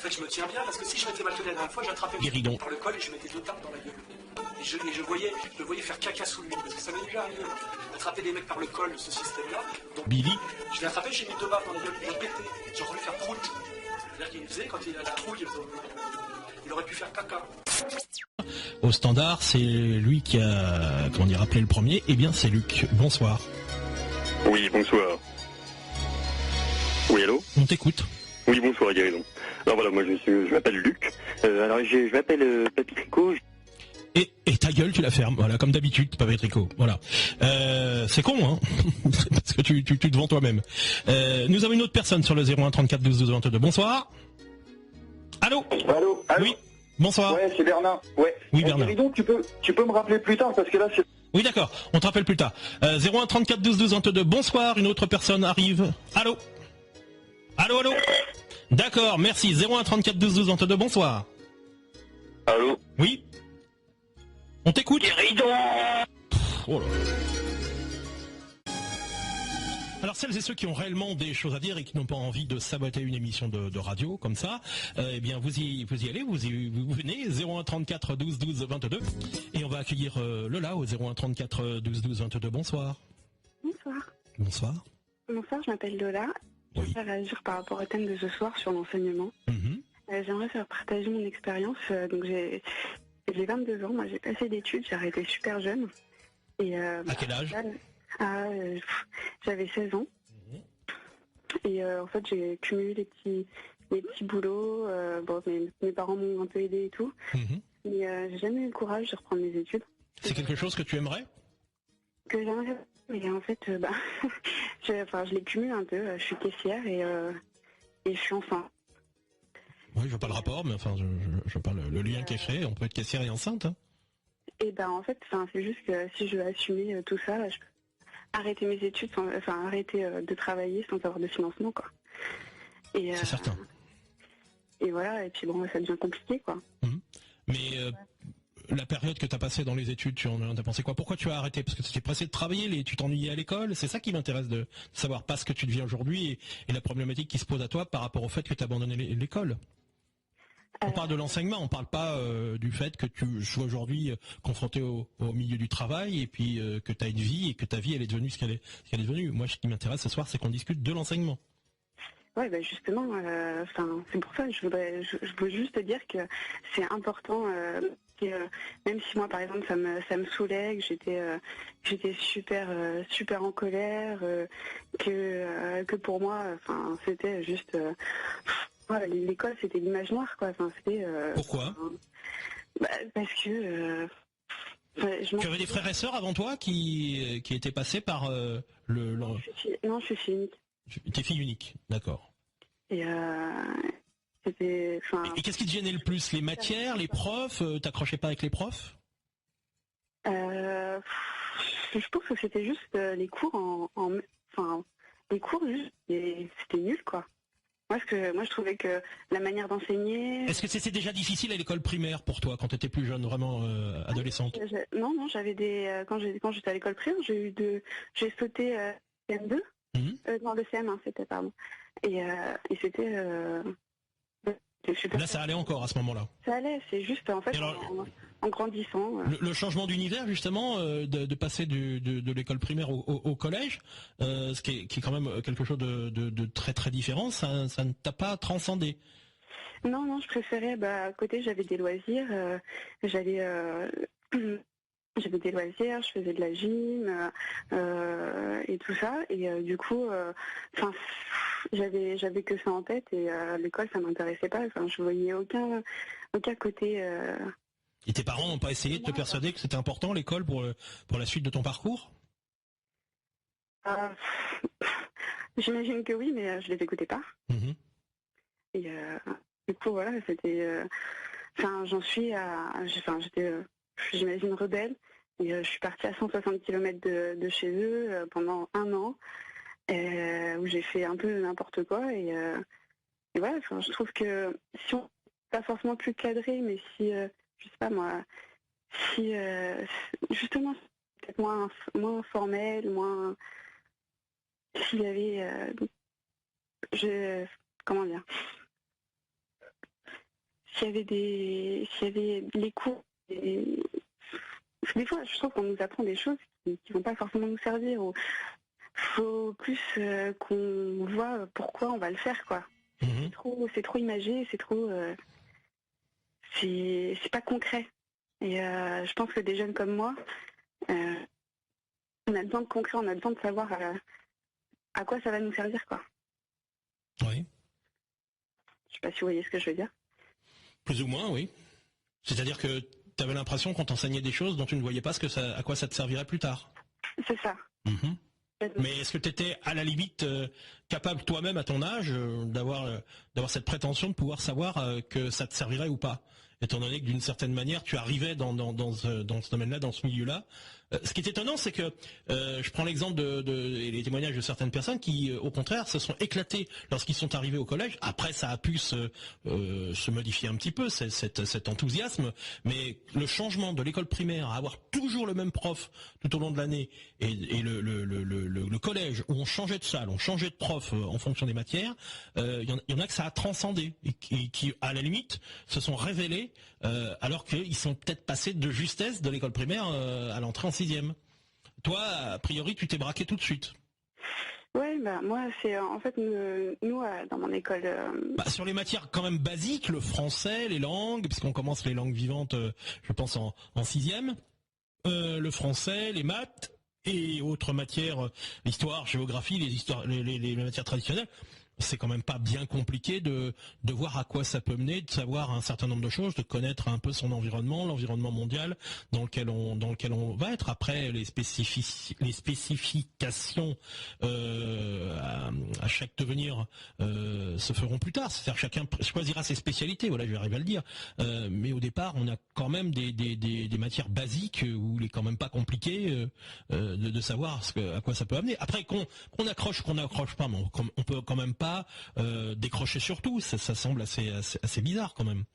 fait, je me tiens bien parce que si je m'étais mal tenu la dernière fois, j'attrapais par le col et je mettais 2 tapes dans la gueule. Et je voyais faire caca sous lui, parce que ça m'est déjà arrivé d'attraper des mecs par le col de ce système-là. Donc, Billy, je l'ai attrapé, j'ai mis 2 baffes dans la gueule, il a pété. J'ai entendu faire prout. C'est-à-dire qu'il faisait, quand il a la trouille, il aurait pu faire caca. au standard, c'est lui qui a, appelé le premier. Eh bien, c'est Luc. Bonsoir. Oui, bonsoir. Oui, allô? On t'écoute. Oui, bonsoir, Guérison. Alors voilà, moi je m'appelle Luc. Alors je m'appelle Papy Tricot. Et ta gueule, tu la fermes. Voilà, comme d'habitude, Papy Tricot. Voilà. C'est con, hein? Parce que tu te vends toi-même. Nous avons une autre personne sur le 01 34 12 12 22. Bonsoir. Allô? Allô? Oui. Bonsoir. Ouais, c'est Bernard. Ouais. Oui, Bernard. Guéridon, tu peux me rappeler plus tard parce que là c'est... Oui, d'accord. On te rappelle plus tard. 01 34 12 12 22. Bonsoir. Une autre personne arrive. Allô? Allô? D'accord, merci. 01 34 12 12 22. Bonsoir. Allô? Oui. On t'écoute. Guéridon! Oh là. Alors celles et ceux qui ont réellement des choses à dire et qui n'ont pas envie de saboter une émission de radio comme ça, eh bien vous y allez, vous venez, 01 34 12 12 22, et on va accueillir Lola au 01 34 12 12 22. Bonsoir. Bonsoir. Bonsoir. Bonsoir, je m'appelle Lola. Je Oui. vais réagir par rapport au thème de ce soir sur l'enseignement. J'aimerais faire partager mon expérience. Donc j'ai 22 ans, moi j'ai pas fait d'études, j'ai arrêté super jeune. Et, à quel âge? J'avais 16 ans. Et en fait j'ai cumulé les petits boulots. Bon, mes parents m'ont un peu aidé et tout. Mais j'ai jamais eu le courage de reprendre mes études. C'est quelque chose que tu aimerais? Que j'aimerais, mais en fait, je les cumule un peu. Je suis caissière et je suis enceinte. Oui, je vois pas le rapport, mais enfin, je vois pas le lien qui est fait. On peut être caissière et enceinte. Hein. Et en fait, c'est juste que si je veux assumer tout ça, je peux arrêter mes études, arrêter de travailler sans avoir de financement, quoi. C'est certain. Et voilà, et puis bon, ça devient compliqué, quoi. Mais la période que tu as passée dans les études, tu en as pensé quoi? Pourquoi tu as arrêté? Parce que tu étais pressé de travailler, tu t'ennuyais à l'école? C'est ça qui m'intéresse de savoir, pas ce que tu deviens aujourd'hui et la problématique qui se pose à toi par rapport au fait que tu as abandonné l'école. On parle de l'enseignement, on parle pas du fait que tu sois aujourd'hui confronté au milieu du travail et puis que tu as une vie et que ta vie elle est devenue ce qu'elle est devenue. Moi, ce qui m'intéresse ce soir, c'est qu'on discute de l'enseignement. Ouais, justement, c'est pour ça que je veux juste te dire que c'est important. Même si moi, par exemple, ça me saoulait, que j'étais super en colère, que pour moi, c'était juste. L'école, c'était l'image noire, quoi. Pourquoi? Parce que. Tu avais des frères et sœurs avant toi qui étaient passés par Non, je suis fille unique. T'es fille unique, d'accord. Et c'était. Et qu'est-ce qui te gênait le plus? Les matières, les profs? T'accrochais pas avec les profs? Je pense que c'était juste les cours les cours, c'était nul, quoi. Moi, je trouvais que la manière d'enseigner... Est-ce que c'était déjà difficile à l'école primaire pour toi, quand tu étais plus jeune, vraiment adolescente? Non, j'avais des... Quand j'étais à l'école primaire, j'ai sauté CM2. Non, le CM1, c'était, pardon. Et c'était... Là, ça allait encore à ce moment-là? Ça allait, c'est juste, en fait, en grandissant... Le changement d'univers, justement, de passer de l'école primaire au collège, ce qui est quand même quelque chose de très très différent, ça ne t'a pas transcendé? Non, je préférais... à côté, j'avais des loisirs, j'avais des loisirs, je faisais de la gym et tout ça. Et du coup, j'avais que ça en tête et l'école, ça m'intéressait pas. Je voyais aucun côté... Et tes parents n'ont pas essayé de te persuader que c'était important, l'école, pour la suite de ton parcours? J'imagine que oui, mais je les écoutais pas. Et du coup, voilà, c'était... j'étais... j'imagine rebelle. Et je suis partie à 160 km de chez eux pendant 1 an, où j'ai fait un peu n'importe quoi. Et voilà, je trouve que si on n'est pas forcément plus cadré, mais si, je sais pas moi, si justement peut-être moins formel, moins... S'il y avait... comment dire? s'il y avait les cours, des fois, je trouve qu'on nous apprend des choses qui vont pas forcément nous servir. Ou faut plus qu'on voit pourquoi on va le faire, quoi. C'est trop imagé, c'est trop, c'est pas concret. Et je pense que des jeunes comme moi, on a besoin de concret, on a besoin de savoir à quoi ça va nous servir, quoi. Oui. Je sais pas si vous voyez ce que je veux dire. Plus ou moins, oui. C'est-à-dire que tu avais l'impression qu'on t'enseignait des choses dont tu ne voyais pas à quoi ça te servirait plus tard. C'est ça. Mais est-ce que tu étais à la limite capable toi-même à ton âge d'avoir cette prétention de pouvoir savoir que ça te servirait ou pas, étant donné que d'une certaine manière tu arrivais dans ce domaine-là, dans ce milieu-là. Ce qui est étonnant, c'est que je prends l'exemple et les témoignages de certaines personnes qui, au contraire, se sont éclatées lorsqu'ils sont arrivés au collège. Après, ça a pu se modifier un petit peu, cet enthousiasme, mais le changement de l'école primaire à avoir toujours le même prof tout au long de l'année et le collège où on changeait de salle, on changeait de prof en fonction des matières, il y en a que ça a transcendé et qui, à la limite, se sont révélés alors qu'ils sont peut-être passés de justesse de l'école primaire à l'entrée en 6e. Toi, a priori, tu t'es braqué tout de suite. Ouais, bah moi, c'est en fait nous dans mon école. Sur les matières quand même basiques, le français, les langues, puisqu'on commence les langues vivantes, je pense en 6e, le français, les maths et autres matières, l'histoire, géographie, les matières traditionnelles. C'est quand même pas bien compliqué de voir à quoi ça peut mener, de savoir un certain nombre de choses, de connaître un peu son environnement, l'environnement mondial dans lequel on va être. Après, les spécifications à chaque devenir se feront plus tard. C'est-à-dire chacun choisira ses spécialités. Voilà, je vais arriver à le dire. Mais au départ, on a quand même des matières basiques où il est quand même pas compliqué de savoir à quoi ça peut amener. Après, qu'on accroche, qu'on n'accroche pas, mais on peut quand même pas décrocher sur tout, ça semble assez bizarre quand même.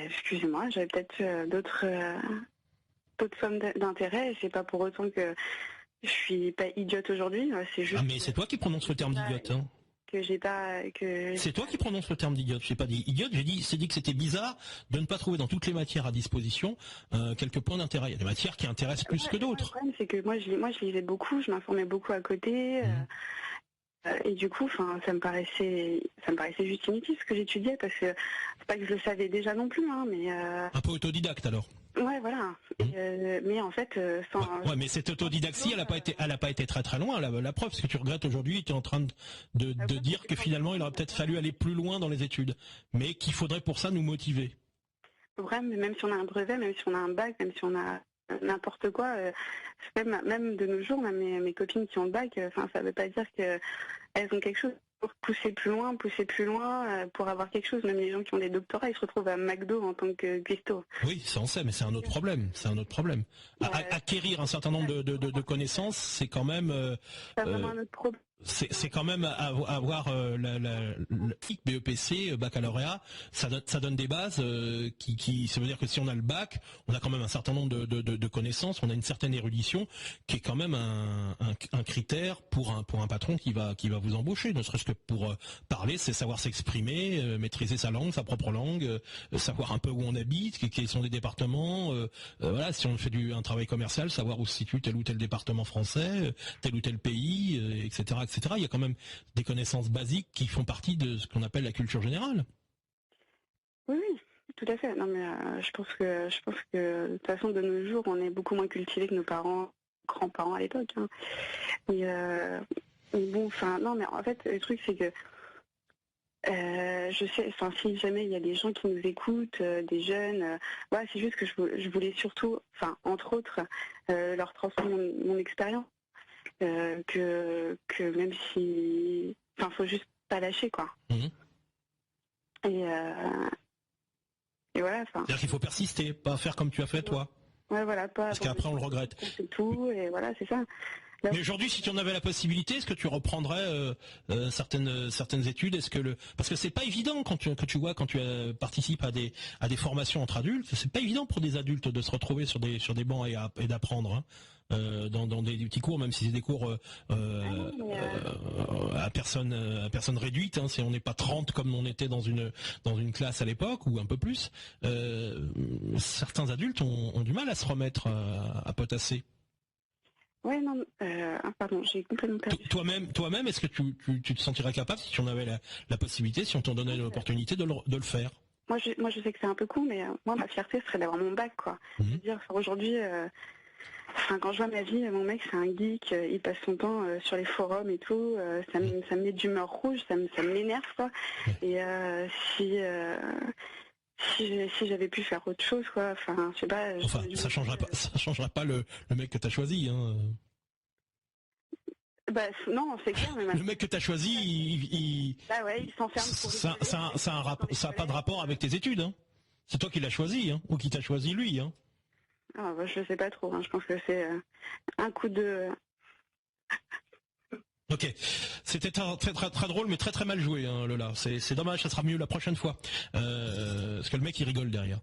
Excusez-moi, j'avais peut-être d'autres formes d'intérêt, c'est pas pour autant que je suis pas idiote aujourd'hui, c'est juste... Ah mais c'est toi qui prononces le terme d'idiote, hein. C'est toi qui prononces le terme d'idiote. J'ai pas dit idiote, j'ai dit que c'était bizarre de ne pas trouver dans toutes les matières à disposition quelques points d'intérêt. Il y a des matières qui intéressent plus que d'autres. Le problème, c'est que moi je lisais beaucoup, je m'informais beaucoup à côté, et du coup, ça me paraissait juste inutile ce que j'étudiais, parce que c'est pas que je le savais déjà non plus, hein, mais un peu autodidacte alors. Ouais, voilà. Mais en fait, ouais, mais cette autodidaxie, elle a pas été très très loin. La preuve, ce que tu regrettes aujourd'hui, tu es en train de dire que finalement, il aurait peut-être fallu aller plus loin dans les études, mais qu'il faudrait pour ça nous motiver. Le problème, même si on a un brevet, même si on a un bac, même si on a n'importe quoi, même de nos jours, même mes copines qui ont le bac, ça veut pas dire qu'elles ont quelque chose pour pousser plus loin, pour avoir quelque chose. Même les gens qui ont des doctorats, ils se retrouvent à McDo en tant que cuistot. Oui, ça on sait, mais c'est un autre problème. Acquérir un certain nombre de connaissances, c'est quand même... c'est vraiment un autre problème. C'est quand même avoir le BEPC, baccalauréat, ça donne des bases ça veut dire que si on a le bac, on a quand même un certain nombre de connaissances, on a une certaine érudition qui est quand même un critère pour un patron qui va vous embaucher, ne serait-ce que pour parler, c'est savoir s'exprimer, maîtriser sa langue, sa propre langue, savoir un peu où on habite, quels sont les départements, voilà, si on fait un travail commercial, savoir où se situe tel ou tel département français, tel ou tel pays, etc. Il y a quand même des connaissances basiques qui font partie de ce qu'on appelle la culture générale. Oui, tout à fait. Non, mais je pense que de toute façon, de nos jours, on est beaucoup moins cultivés que nos grands-parents à l'époque. Hein. Non, mais en fait, le truc, c'est que je sais, si jamais il y a des gens qui nous écoutent, des jeunes, c'est juste que je voulais surtout, entre autres, leur transmettre mon expérience. Que même si... faut juste pas lâcher, quoi. Et voilà, c'est-à-dire qu'il faut persister, pas faire comme tu as fait, toi. Ouais, voilà, pas... Parce qu'après, on le regrette. C'est tout, et voilà, c'est ça. Mais aujourd'hui, si tu en avais la possibilité, est-ce que tu reprendrais certaines études? Parce que c'est pas évident quand tu participes à des formations entre adultes, c'est pas évident pour des adultes de se retrouver sur des bancs et d'apprendre. Hein. dans des petits cours, même si c'est des cours à personne réduite, hein, on n'est pas 30 comme on était dans une classe à l'époque, ou un peu plus. Certains adultes ont du mal à se remettre à potasser. Ouais, non, pardon, j'ai complètement perdu. Toi-même, est-ce que tu te sentirais capable, si tu en avais la possibilité, si on t'en donnait l'opportunité de le faire? Moi, je sais que c'est un peu con, mais moi, ma fierté serait d'avoir mon bac, quoi. Je veux dire, aujourd'hui, quand je vois ma vie, mon mec, c'est un geek, il passe son temps sur les forums et tout, ça me met d'humeur rouge, ça m'énerve, quoi. Et si j'avais pu faire autre chose, quoi, enfin, je sais pas. Ça changera pas le mec que t'as choisi, hein. Bah non, c'est clair, mais le mec que t'as choisi, il s'enferme pour ça a pas de rapport avec tes études, hein. C'est toi qui l'as choisi, hein, ou qui t'a choisi lui, hein. Ah, bah, je sais pas trop, hein. Je pense que c'est un coup de... Ok, c'était très drôle, mais très mal joué, hein, Lola. C'est dommage, ça sera mieux la prochaine fois. Parce que le mec il rigole derrière.